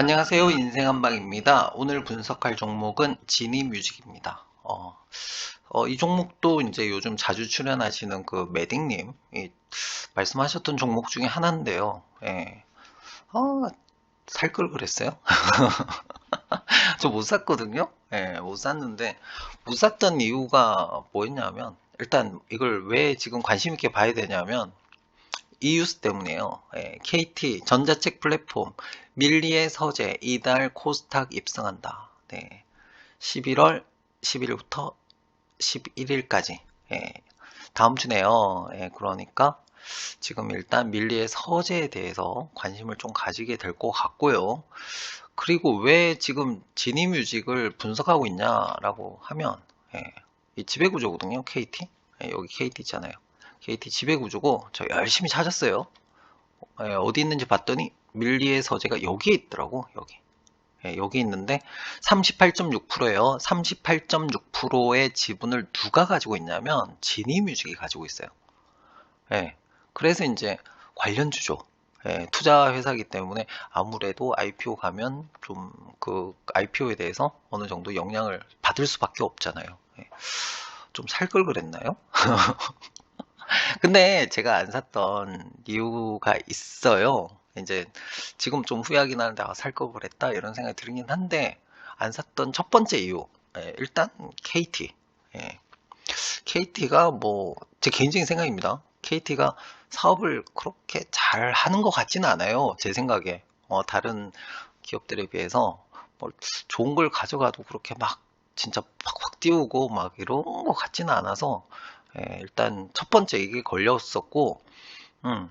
안녕하세요. 인생한방입니다. 오늘 분석할 종목은 지니뮤직입니다. 이 종목도 이제 요즘 자주 출연하시는 그 매딩님 말씀하셨던 종목 중에 하나인데요. 예. 살 걸 그랬어요? 저 못 샀거든요. 예, 못 샀는데 못 샀던 이유가 뭐였냐면 일단 이걸 왜 지금 관심 있게 봐야 되냐면 이유스 때문이에요. 예, KT 전자책 플랫폼 밀리의 서재 이달 코스닥 입성한다. 네, 11월 10일부터 11일까지. 예, 다음 주네요. 예, 그러니까 지금 일단 밀리의 서재에 대해서 관심을 좀 가지게 될 것 같고요. 그리고 왜 지금 지니뮤직을 분석하고 있냐라고 하면 예, 이 지배구조거든요. KT. 예, 여기 KT 있잖아요. KT 지배구조고 저 열심히 찾았어요. 예, 어디 있는지 봤더니 밀리의 서재가 여기에 있더라고. 여기. 예, 여기 있는데 38.6%예요. 38.6%의 지분을 누가 가지고 있냐면 지니뮤직이 가지고 있어요. 예, 그래서 이제 관련 주죠. 예, 투자 회사이기 때문에 아무래도 IPO 가면 좀 그 IPO에 대해서 어느 정도 영향을 받을 수밖에 없잖아요. 예, 좀 살 걸 그랬나요? 근데 제가 안 샀던 이유가 있어요. 이제 지금 좀 후회하긴 하는데 살 걸 그랬다 이런 생각이 들긴 한데 안 샀던 첫 번째 이유 일단 KT KT가 뭐 제 개인적인 생각입니다. KT가 사업을 그렇게 잘 하는 것 같지는 않아요. 제 생각에 다른 기업들에 비해서 뭐 좋은 걸 가져가도 그렇게 막 진짜 팍팍 띄우고 막 이런 것 같지는 않아서 일단 첫 번째 이게 걸렸었고 음,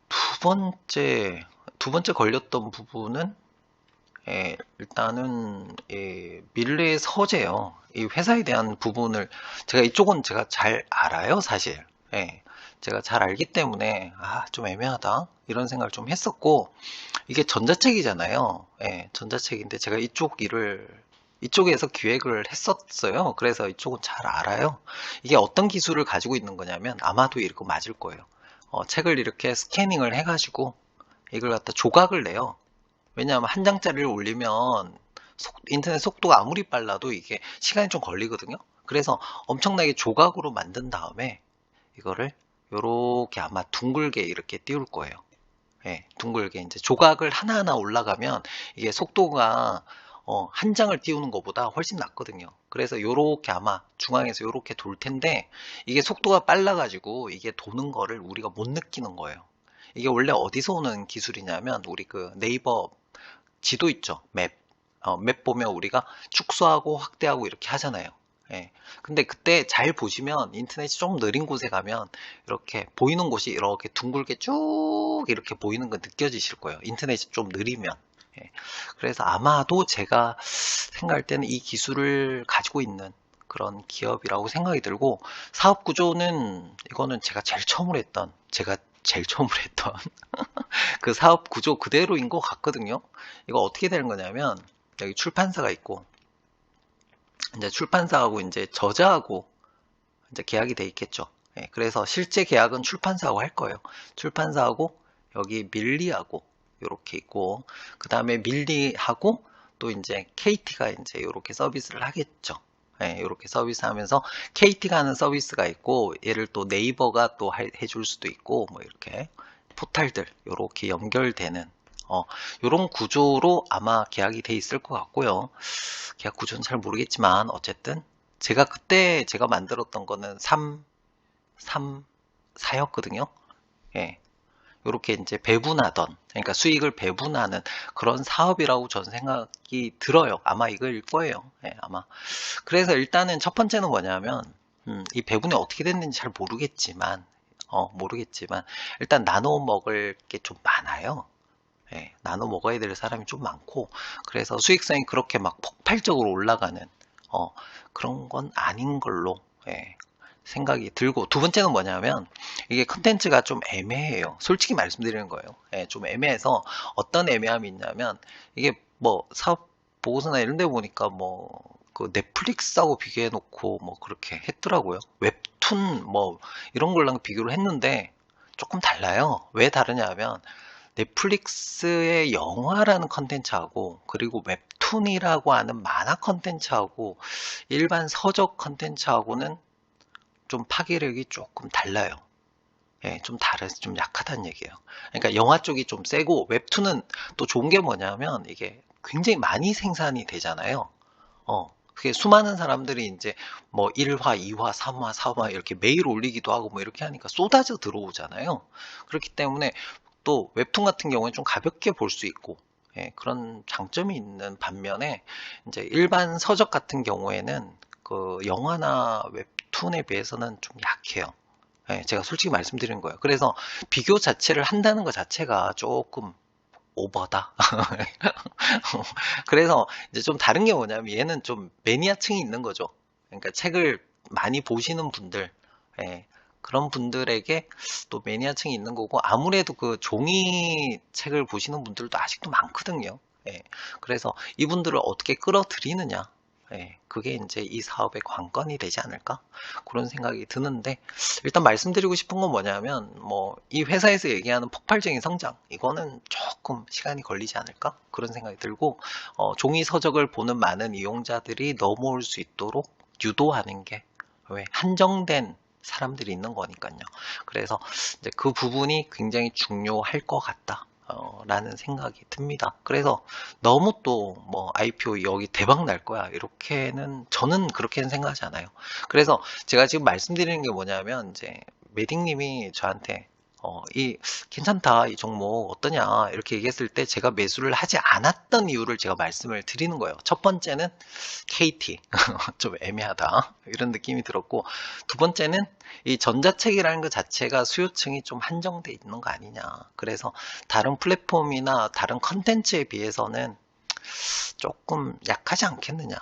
두 번째 두 번째 걸렸던 부분은 일단은 밀레의 서재요. 이 회사에 대한 부분을 제가 이쪽은 제가 잘 알아요, 사실. 예, 제가 잘 알기 때문에 좀 애매하다 이런 생각을 좀 했었고 이게 전자책이잖아요. 예, 전자책인데 제가 이쪽에서 기획을 했었어요. 그래서 이쪽은 잘 알아요. 이게 어떤 기술을 가지고 있는 거냐면 아마도 이렇게 맞을 거예요. 책을 이렇게 스캐닝을 해가지고 이걸 갖다 조각을 내요. 왜냐하면 한 장짜리를 올리면 인터넷 속도가 아무리 빨라도 이게 시간이 좀 걸리거든요. 그래서 엄청나게 조각으로 만든 다음에 이거를 요렇게 아마 둥글게 이렇게 띄울 거예요. 예, 둥글게 이제 조각을 하나하나 올라가면 이게 속도가 한 장을 띄우는 것보다 훨씬 낫거든요. 그래서 요렇게 아마 중앙에서 요렇게 돌 텐데 이게 속도가 빨라가지고 이게 도는 거를 우리가 못 느끼는 거예요. 이게 원래 어디서 오는 기술이냐면 우리 그 네이버 지도 있죠. 맵. 맵 보면 우리가 축소하고 확대하고 이렇게 하잖아요. 예. 근데 그때 잘 보시면 인터넷이 좀 느린 곳에 가면 이렇게 보이는 곳이 이렇게 둥글게 쭉 이렇게 보이는 거 느껴지실 거예요. 인터넷이 좀 느리면. 예. 그래서 아마도 제가 생각할 때는 이 기술을 가지고 있는 그런 기업이라고 생각이 들고 사업 구조는 이거는 제가 제일 처음으로 했던 그 사업 구조 그대로인 것 같거든요. 이거 어떻게 되는 거냐면 여기 출판사가 있고 이제 출판사하고 이제 저자하고 이제 계약이 돼 있겠죠. 예, 그래서 실제 계약은 출판사하고 할 거예요. 출판사하고 여기 밀리하고 이렇게 있고 그 다음에 밀리하고 또 이제 KT가 이제 이렇게 서비스를 하겠죠. 예, 이렇게 서비스하면서 KT가 하는 서비스가 있고 얘를 또 네이버가 또 해줄 수도 있고 뭐 이렇게 포탈들 이렇게 연결되는 이런 구조로 아마 계약이 돼 있을 것 같고요. 계약 구조는 잘 모르겠지만 어쨌든 제가 그때 제가 만들었던 거는 4였거든요. 예. 이렇게 이제 배분하던, 그러니까 수익을 배분하는 그런 사업이라고 저는 생각이 들어요. 아마 이거일 거예요. 예, 아마. 그래서 일단은 첫 번째는 뭐냐면, 이 배분이 어떻게 됐는지 잘 모르겠지만, 일단 나눠 먹을 게 좀 많아요. 예, 나눠 먹어야 될 사람이 좀 많고, 그래서 수익성이 그렇게 막 폭발적으로 올라가는, 그런 건 아닌 걸로, 예, 생각이 들고, 두 번째는 뭐냐면, 이게 컨텐츠가 좀 애매해요. 솔직히 말씀드리는 거예요. 예, 좀 애매해서, 어떤 애매함이 있냐면, 이게 뭐, 사업 보고서나 이런 데 보니까 뭐, 그 넷플릭스하고 비교해 놓고 뭐 그렇게 했더라고요. 웹툰 뭐 이런 걸랑 비교를 했는데 조금 달라요. 왜 다르냐 하면 넷플릭스의 영화라는 컨텐츠하고 그리고 웹툰이라고 하는 만화 컨텐츠하고 일반 서적 컨텐츠하고는 좀 파괴력이 조금 달라요. 예, 좀 약하다는 얘기예요. 그러니까 영화 쪽이 좀 세고 웹툰은 또 좋은 게 뭐냐면 이게 굉장히 많이 생산이 되잖아요. 그게 수많은 사람들이 이제 뭐 1화, 2화, 3화, 4화 이렇게 매일 올리기도 하고 뭐 이렇게 하니까 쏟아져 들어오잖아요. 그렇기 때문에 또 웹툰 같은 경우에 좀 가볍게 볼 수 있고 예, 그런 장점이 있는 반면에 이제 일반 서적 같은 경우에는 그 영화나 웹툰에 비해서는 좀 약해요. 예, 제가 솔직히 말씀드리는 거예요. 그래서 비교 자체를 한다는 것 자체가 조금 오버다. 그래서 이제 좀 다른 게 뭐냐면 얘는 좀 매니아층이 있는 거죠. 그러니까 책을 많이 보시는 분들, 예, 그런 분들에게 또 매니아층이 있는 거고 아무래도 그 종이 책을 보시는 분들도 아직도 많거든요. 예, 그래서 이분들을 어떻게 끌어들이느냐. 예, 그게 이제 이 사업의 관건이 되지 않을까? 그런 생각이 드는데, 일단 말씀드리고 싶은 건 뭐냐면, 뭐, 이 회사에서 얘기하는 폭발적인 성장, 이거는 조금 시간이 걸리지 않을까? 그런 생각이 들고, 종이 서적을 보는 많은 이용자들이 넘어올 수 있도록 유도하는 게, 왜, 한정된 사람들이 있는 거니까요. 그래서 이제 그 부분이 굉장히 중요할 것 같다. 라는 생각이 듭니다. 그래서 너무 또 뭐 IPO 여기 대박 날 거야 이렇게는 저는 그렇게는 생각하지 않아요. 그래서 제가 지금 말씀드리는 게 뭐냐면 이제 매딩님이 저한테 이 괜찮다 이 종목 어떠냐 이렇게 얘기했을 때 제가 매수를 하지 않았던 이유를 제가 말씀을 드리는 거예요. 첫 번째는 KT 좀 애매하다 이런 느낌이 들었고 두 번째는 이 전자책이라는 것 자체가 수요층이 좀 한정돼 있는 거 아니냐. 그래서 다른 플랫폼이나 다른 컨텐츠에 비해서는 조금 약하지 않겠느냐.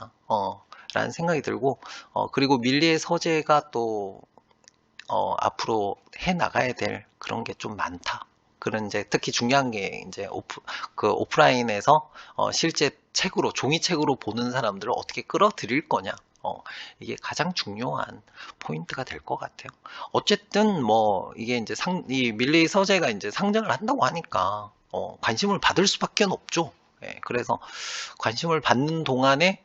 라는 생각이 들고, 그리고 밀리의 서재가 또, 앞으로 해 나가야 될 그런 게 좀 많다. 그런 이제 특히 중요한 게 이제 그 오프라인에서 실제 책으로, 종이책으로 보는 사람들을 어떻게 끌어들일 거냐. 이게 가장 중요한 포인트가 될 것 같아요. 어쨌든 뭐 이게 이제 이 밀리 서재가 이제 상장을 한다고 하니까 관심을 받을 수밖에 없죠. 예, 그래서 관심을 받는 동안에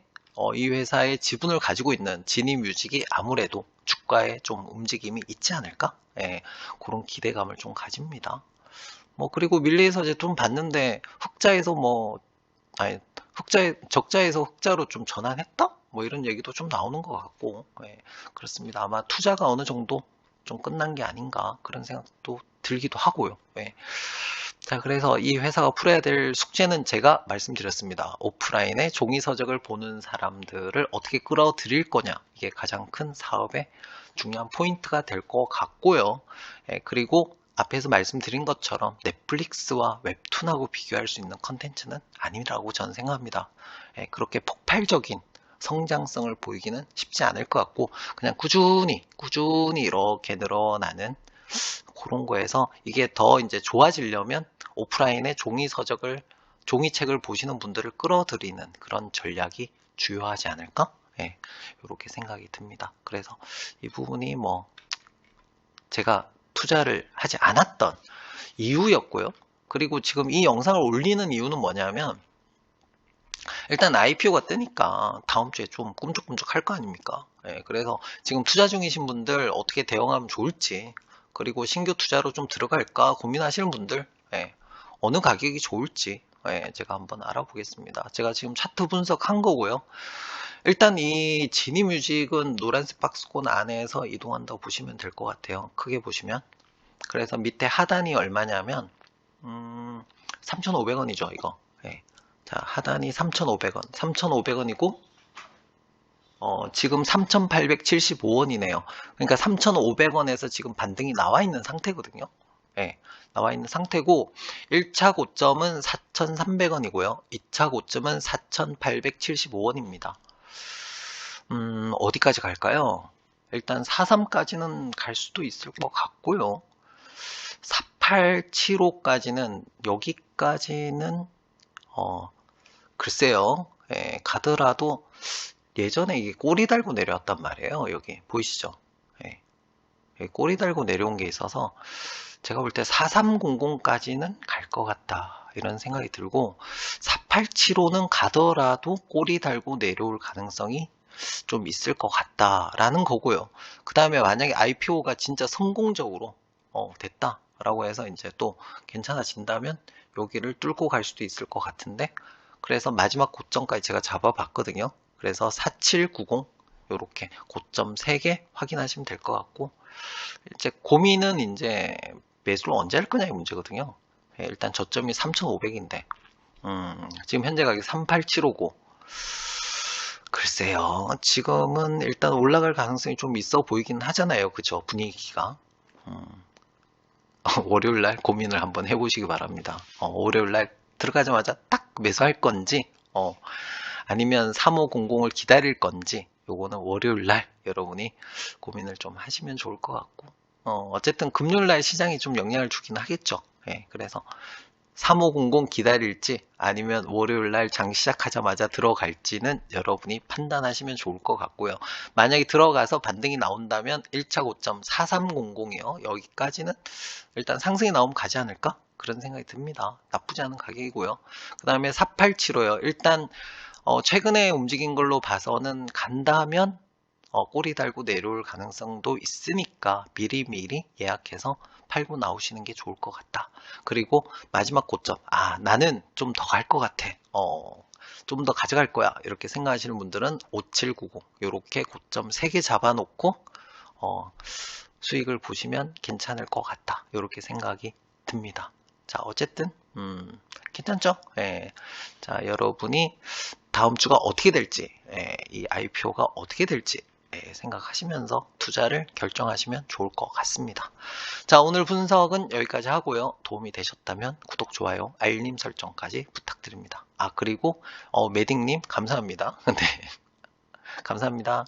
이 회사의 지분을 가지고 있는 지니뮤직이 아무래도 주가에 좀 움직임이 있지 않을까? 예, 그런 기대감을 좀 가집니다. 뭐 그리고 밀리에서 이제 돈 받는데 흑자에서 뭐 아니 적자에서 흑자로 좀 전환했다? 뭐 이런 얘기도 좀 나오는 것 같고 예, 그렇습니다. 아마 투자가 어느 정도 좀 끝난 게 아닌가 그런 생각도 들기도 하고요. 예. 자, 그래서 이 회사가 풀어야 될 숙제는 제가 말씀드렸습니다. 오프라인에 종이 서적을 보는 사람들을 어떻게 끌어들일 거냐. 이게 가장 큰 사업의 중요한 포인트가 될 것 같고요. 예, 그리고 앞에서 말씀드린 것처럼 넷플릭스와 웹툰하고 비교할 수 있는 컨텐츠는 아니라고 저는 생각합니다. 예, 그렇게 폭발적인 성장성을 보이기는 쉽지 않을 것 같고 그냥 꾸준히 이렇게 늘어나는 그런 거에서 이게 더 이제 좋아지려면 오프라인의 종이책을 보시는 분들을 끌어들이는 그런 전략이 주요하지 않을까? 예, 이렇게 생각이 듭니다. 그래서 이 부분이 뭐 제가 투자를 하지 않았던 이유였고요. 그리고 지금 이 영상을 올리는 이유는 뭐냐면 일단 IPO가 뜨니까 다음 주에 좀 꿈쩍꿈쩍 할 거 아닙니까? 예, 그래서 지금 투자 중이신 분들 어떻게 대응하면 좋을지 그리고 신규 투자로 좀 들어갈까 고민하시는 분들 예, 어느 가격이 좋을지 예, 제가 한번 알아보겠습니다. 제가 지금 차트 분석한 거고요. 일단 이 지니뮤직은 노란색 박스권 안에서 이동한다고 보시면 될 것 같아요. 크게 보시면. 그래서 밑에 하단이 얼마냐면 3,500원이죠, 이거. 예. 자, 하단이 3,500원. 3,500원이고 지금 3,875원이네요. 그러니까 3,500원에서 지금 반등이 나와 있는 상태거든요. 예, 나와 있는 상태고 1차 고점은 4,300원이고요. 2차 고점은 4,875원입니다. 어디까지 갈까요? 일단 43까지는 갈 수도 있을 것 같고요. 4875까지는 여기까지는 글쎄요. 예, 가더라도 예전에 이게 꼬리 달고 내려왔단 말이에요. 여기 보이시죠? 예, 꼬리 달고 내려온 게 있어서 제가 볼 때 4300까지는 갈 것 같다. 이런 생각이 들고 4875는 가더라도 꼬리 달고 내려올 가능성이 좀 있을 것 같다라는 거고요. 그 다음에 만약에 IPO가 진짜 성공적으로 됐다라고 해서 이제 또 괜찮아진다면 여기를 뚫고 갈 수도 있을 것 같은데, 그래서 마지막 고점까지 제가 잡아봤거든요. 그래서 4790 요렇게 고점 3개 확인하시면 될 것 같고, 이제 고민은 이제 매수를 언제 할 거냐의 문제거든요. 일단 저점이 3,500인데 지금 현재 가격이 38759. 글쎄요, 지금은 일단 올라갈 가능성이 좀 있어 보이긴 하잖아요. 그죠? 분위기가. 월요일날 고민을 한번 해보시기 바랍니다. 월요일날 들어가자마자 딱 매수할 건지, 아니면 3500을 기다릴 건지, 요거는 월요일날 여러분이 고민을 좀 하시면 좋을 것 같고, 어쨌든 금요일날 시장이 좀 영향을 주긴 하겠죠. 예, 그래서 3500 기다릴지 아니면 월요일날 장 시작하자마자 들어갈지는 여러분이 판단하시면 좋을 것 같고요. 만약에 들어가서 반등이 나온다면 1차 고점 4300이요. 여기까지는 일단 상승이 나오면 가지 않을까? 그런 생각이 듭니다. 나쁘지 않은 가격이고요. 그 다음에 4875요. 일단 최근에 움직인 걸로 봐서는 간다면 꼬리 달고 내려올 가능성도 있으니까 미리미리 예약해서 팔고 나오시는 게 좋을 것 같다. 그리고 마지막 고점, 나는 좀 더 갈 것 같아. 좀 더 가져갈 거야. 이렇게 생각하시는 분들은 5790 이렇게 고점 3개 잡아놓고 수익을 보시면 괜찮을 것 같다. 이렇게 생각이 듭니다. 자, 어쨌든 괜찮죠? 예. 자, 여러분이 다음 주가 어떻게 될지, 이 IPO가 어떻게 될지 생각하시면서 투자를 결정하시면 좋을 것 같습니다. 자, 오늘 분석은 여기까지 하고요. 도움이 되셨다면 구독, 좋아요, 알림 설정까지 부탁드립니다. 그리고 매딩님 감사합니다. 네, 감사합니다.